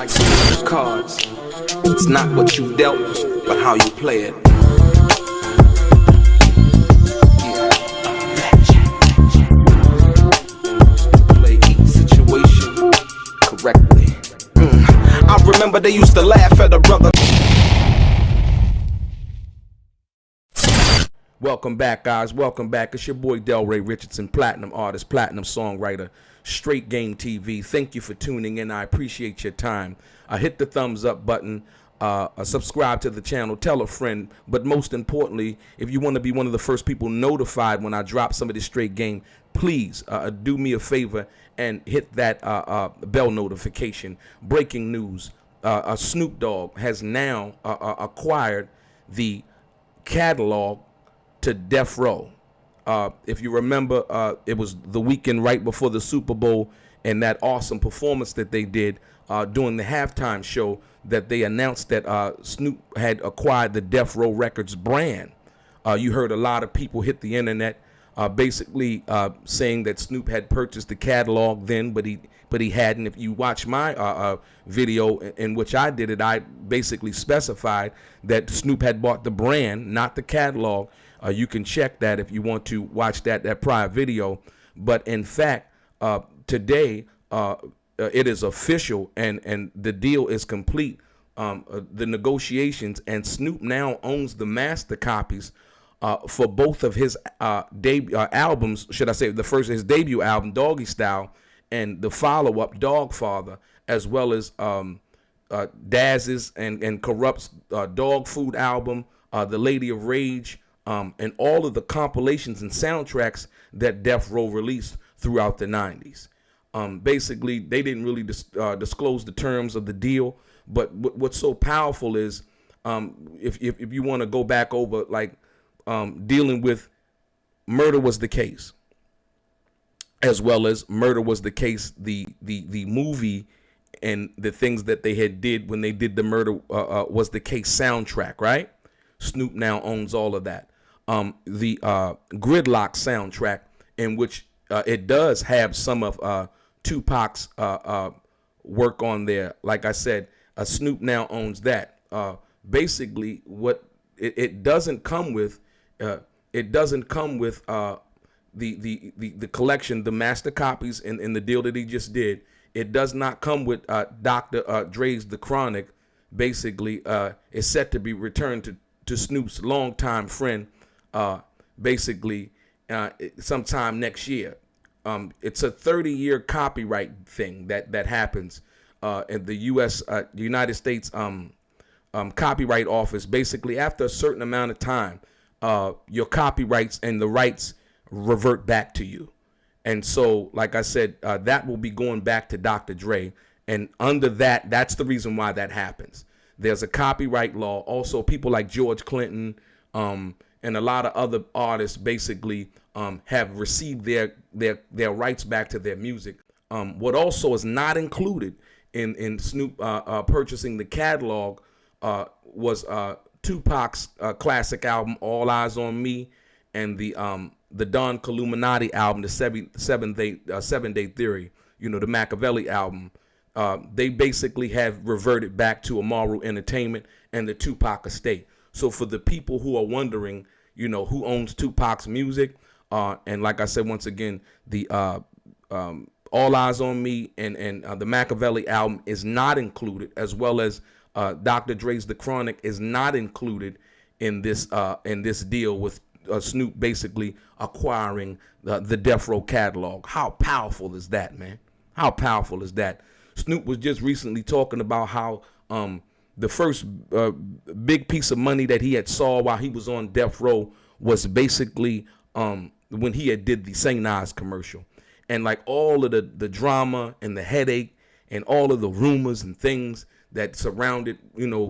like cards. It's not what you dealt, but how you play it. Play each situation correctly. I remember they used to laugh at a brother. Welcome back, guys. Welcome back. It's your boy Delray Richardson, platinum artist, platinum songwriter, Straight Game TV. Thank you for tuning in. I appreciate your time. Hit the thumbs up button. Subscribe to the channel. Tell a friend. But most importantly, if you want to be one of the first people notified when I drop some of this straight game, please do me a favor and hit that bell notification. Breaking news. Snoop Dogg has now acquired the catalog to Death Row. If you remember, it was the weekend right before the Super Bowl and that awesome performance that they did during the halftime show that they announced that Snoop had acquired the Death Row Records brand. You heard a lot of people hit the internet basically saying that Snoop had purchased the catalog then, but he hadn't. If you watch my video in which I did it, I basically specified that Snoop had bought the brand, not the catalog. You can check that if you want to watch that prior video. But in fact, today it is official and the deal is complete. The negotiations, and Snoop now owns the master copies for both of his debut albums. Should I say his debut album, Doggy Style, and the follow-up, Dogfather, as well as Daz's and Corrupt's Dog Food album, The Lady of Rage, and all of the compilations and soundtracks that Death Row released throughout the 90s. Basically, they didn't really disclose the terms of the deal, but what's so powerful is if you want to go back over, like, dealing with Murder Was the Case, as well as Murder Was the Case, the movie and the things that they had did when they did the Murder Was the Case soundtrack, right? Snoop now owns all of that. The Gridlock soundtrack, in which it does have some of Tupac's work on there. Like I said, Snoop now owns that. Basically, what it doesn't come with, the collection, the master copies in the deal that he just did. It does not come with Dr. Dre's The Chronic. Basically, is set to be returned to Snoop's longtime friend, sometime next year. It's a 30-year copyright thing that happens in the United States Copyright Office. Basically, after a certain amount of time, your copyrights and the rights revert back to you. And so, like I said, that will be going back to Dr. Dre. And under that's the reason why that happens. There's a copyright law. Also, people like George Clinton and a lot of other artists basically have received their rights back to their music. What also is not included in Snoop purchasing the catalog was Tupac's classic album, All Eyez on Me, and the Don Killuminati album, the Seven Day Theory, the Makaveli album. They basically have reverted back to Amaru Entertainment and the Tupac estate. So for the people who are wondering, who owns Tupac's music, and like I said, once again, the All Eyez on Me and the Makaveli album is not included, as well as Dr. Dre's The Chronic is not included in this deal with Snoop basically acquiring the Death Row catalog. How powerful is that, man? How powerful is that? Snoop was just recently talking about how the first big piece of money that he had saw while he was on Death Row was basically when he had did the St. Eyez commercial. And like all of the drama and the headache and all of the rumors and things that surrounded,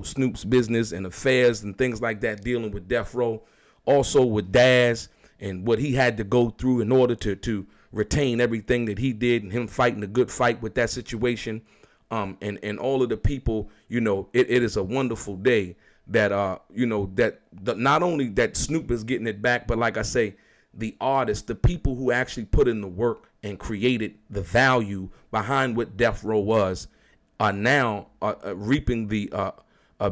Snoop's business and affairs and things like that, dealing with Death Row, also with Daz and what he had to go through in order to retain everything that he did, and him fighting a good fight with that situation. And all of the people, it is a wonderful day that, not only that Snoop is getting it back, but like I say, the artists, the people who actually put in the work and created the value behind what Death Row was, are now reaping the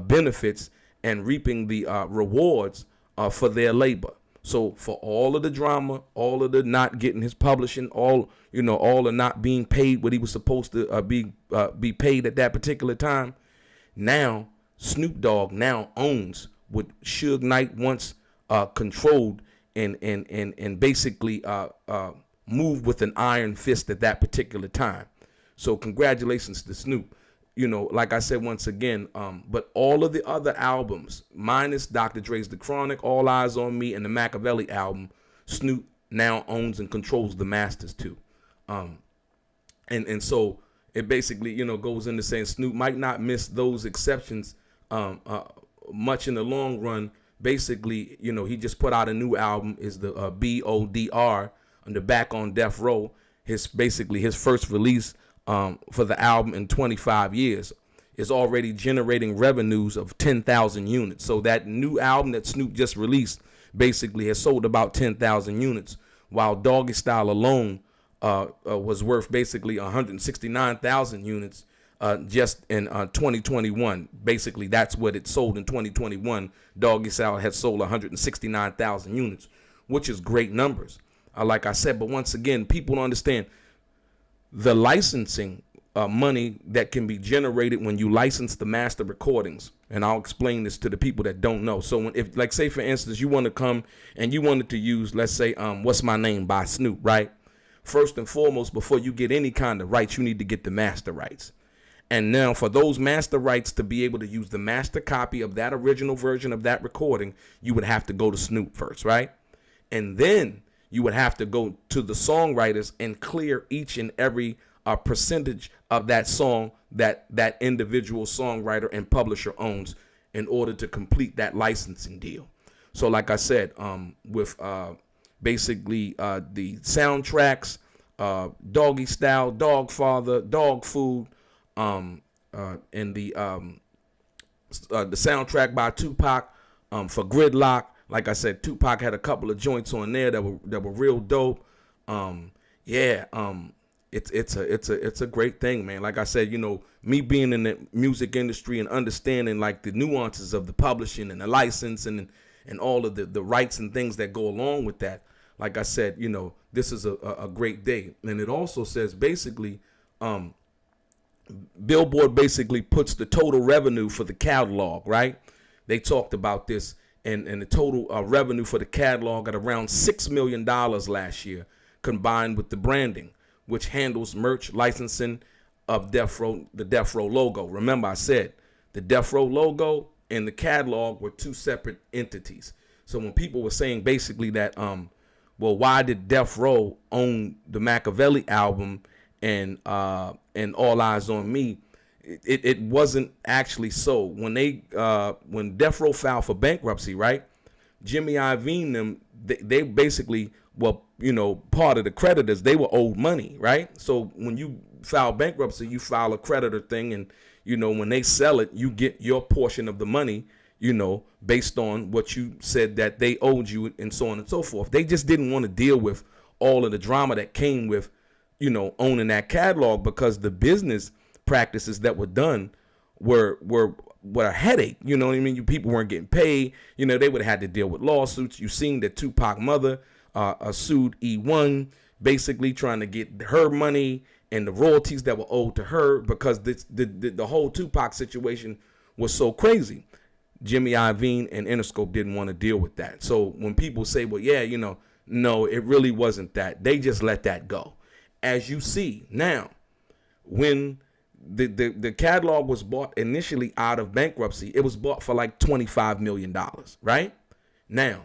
benefits and reaping the rewards for their labor. So for all of the drama, all of the not getting his publishing, all the not being paid what he was supposed to be paid at that particular time, now Snoop Dogg now owns what Suge Knight once controlled and basically moved with an iron fist at that particular time. So congratulations to Snoop. Like I said once again, but all of the other albums, minus Dr. Dre's The Chronic, All Eyes on Me, and the Makaveli album, Snoop now owns and controls the masters too. And so it basically, goes into saying Snoop might not miss those exceptions much in the long run. Basically, he just put out a new album, is the BODR, on the Back on Death Row. His first release for the album in 25 years, is already generating revenues of 10,000 units. So that new album that Snoop just released basically has sold about 10,000 units, while Doggy Style alone was worth basically 169,000 units just in 2021. Basically, that's what it sold in 2021. Doggy Style had sold 169,000 units, which is great numbers. Like I said, but once again, people don't understand the licensing money that can be generated when you license the master recordings. And I'll explain this to the people that don't know. So if, like, say for instance, you want to come and you wanted to use, let's say, What's My Name by Snoop, right? First and foremost, before you get any kind of rights, you need to get the master rights. And now for those master rights to be able to use the master copy of that original version of that recording, you would have to go to Snoop first, right? And then you would have to go to the songwriters and clear each and every percentage of that song that that individual songwriter and publisher owns in order to complete that licensing deal. So like I said, with basically the soundtracks, Doggy Style, Dog Father, Dog Food, and the soundtrack by Tupac for Gridlock. Like I said, Tupac had a couple of joints on there that were real dope. It's a great thing, man. Like I said, me being in the music industry and understanding like the nuances of the publishing and the license and all of the rights and things that go along with that. Like I said, this is a great day. And it also says basically, Billboard basically puts the total revenue for the catalog, right? They talked about this. And the total revenue for the catalog at around $6 million last year, combined with the branding, which handles merch licensing of the Death Row logo. Remember, I said the Death Row logo and the catalog were two separate entities. So when people were saying basically that, well, why did Death Row own the Makaveli album and All Eyes on Me? It wasn't actually so. When Death Row filed for bankruptcy, right? Jimmy Iovine them, they basically were, part of the creditors. They were owed money, right? So when you file bankruptcy, you file a creditor thing, and when they sell it, you get your portion of the money, based on what you said that they owed you, and so on and so forth. They just didn't want to deal with all of the drama that came with, owning that catalog, because the business practices that were done were a headache. You know what I mean? People weren't getting paid. They would have had to deal with lawsuits. You seen that Tupac mother sued E1, basically trying to get her money and the royalties that were owed to her, because the whole Tupac situation was so crazy. Jimmy Iovine and Interscope didn't want to deal with that. So when people say, well, yeah, no, it really wasn't that. They just let that go. As you see now, when the catalog was bought initially out of bankruptcy, it was bought for like $25 million, right? Now,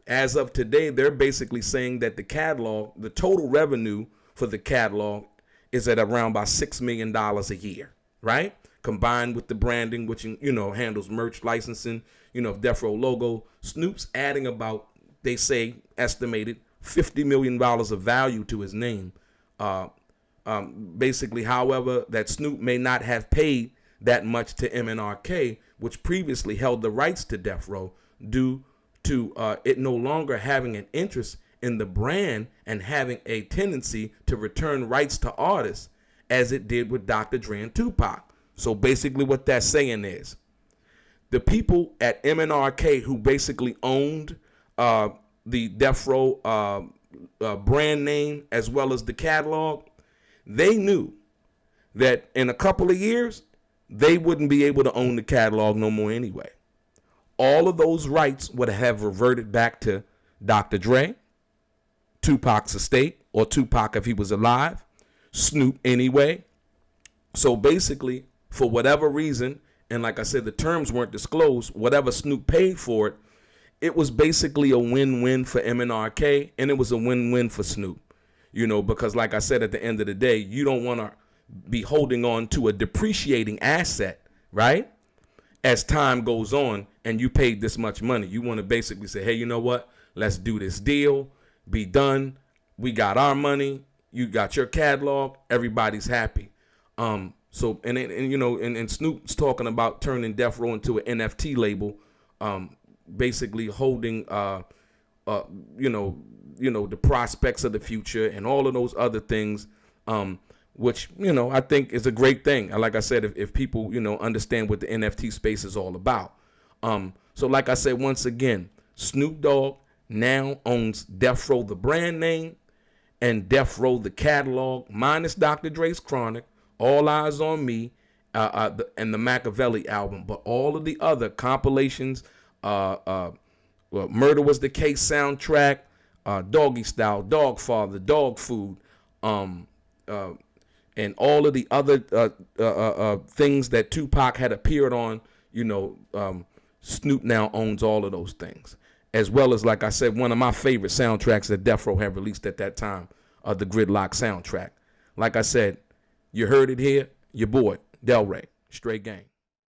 as of today, they're basically saying that the total revenue for the catalog is at around about $6 million a year, right? Combined with the branding, which, handles merch licensing, Death Row logo. Snoop's adding about, they say, estimated $50 million of value to his name. Basically, however, that Snoop may not have paid that much to MNRK, which previously held the rights to Death Row, due to it no longer having an interest in the brand and having a tendency to return rights to artists as it did with Dr. Dre and Tupac. So basically what that's saying is the people at MNRK who basically owned the Death Row brand name as well as the catalog, they knew that in a couple of years, they wouldn't be able to own the catalog no more anyway. All of those rights would have reverted back to Dr. Dre, Tupac's estate, or Tupac if he was alive, Snoop anyway. So basically, for whatever reason, and like I said, the terms weren't disclosed, whatever Snoop paid for it, it was basically a win-win for MNRK, and it was a win-win for Snoop. You know, because like I said, at the end of the day, you don't want to be holding on to a depreciating asset, right? As time goes on and you paid this much money, you want to basically say, hey, you know what? Let's do this deal, be done. We got our money. You got your catalog. Everybody's happy. So, and Snoop's talking about turning Death Row into an NFT label, basically holding, the prospects of the future and all of those other things, which, I think is a great thing. And like I said, if people, understand what the NFT space is all about. So like I said, once again, Snoop Dogg now owns Death Row, the brand name, and Death Row, the catalog, minus Dr. Dre's Chronic, All Eyez on Me, and the Makaveli album. But all of the other compilations, Murder Was the Case soundtrack, Doggy Style, Dog Father, Dog Food, and all of the other things that Tupac had appeared on, Snoop now owns all of those things. As well as, like I said, one of my favorite soundtracks that Death Row had released at that time, the Gridlock soundtrack. Like I said, you heard it here, your boy, Delray, Straight Gang.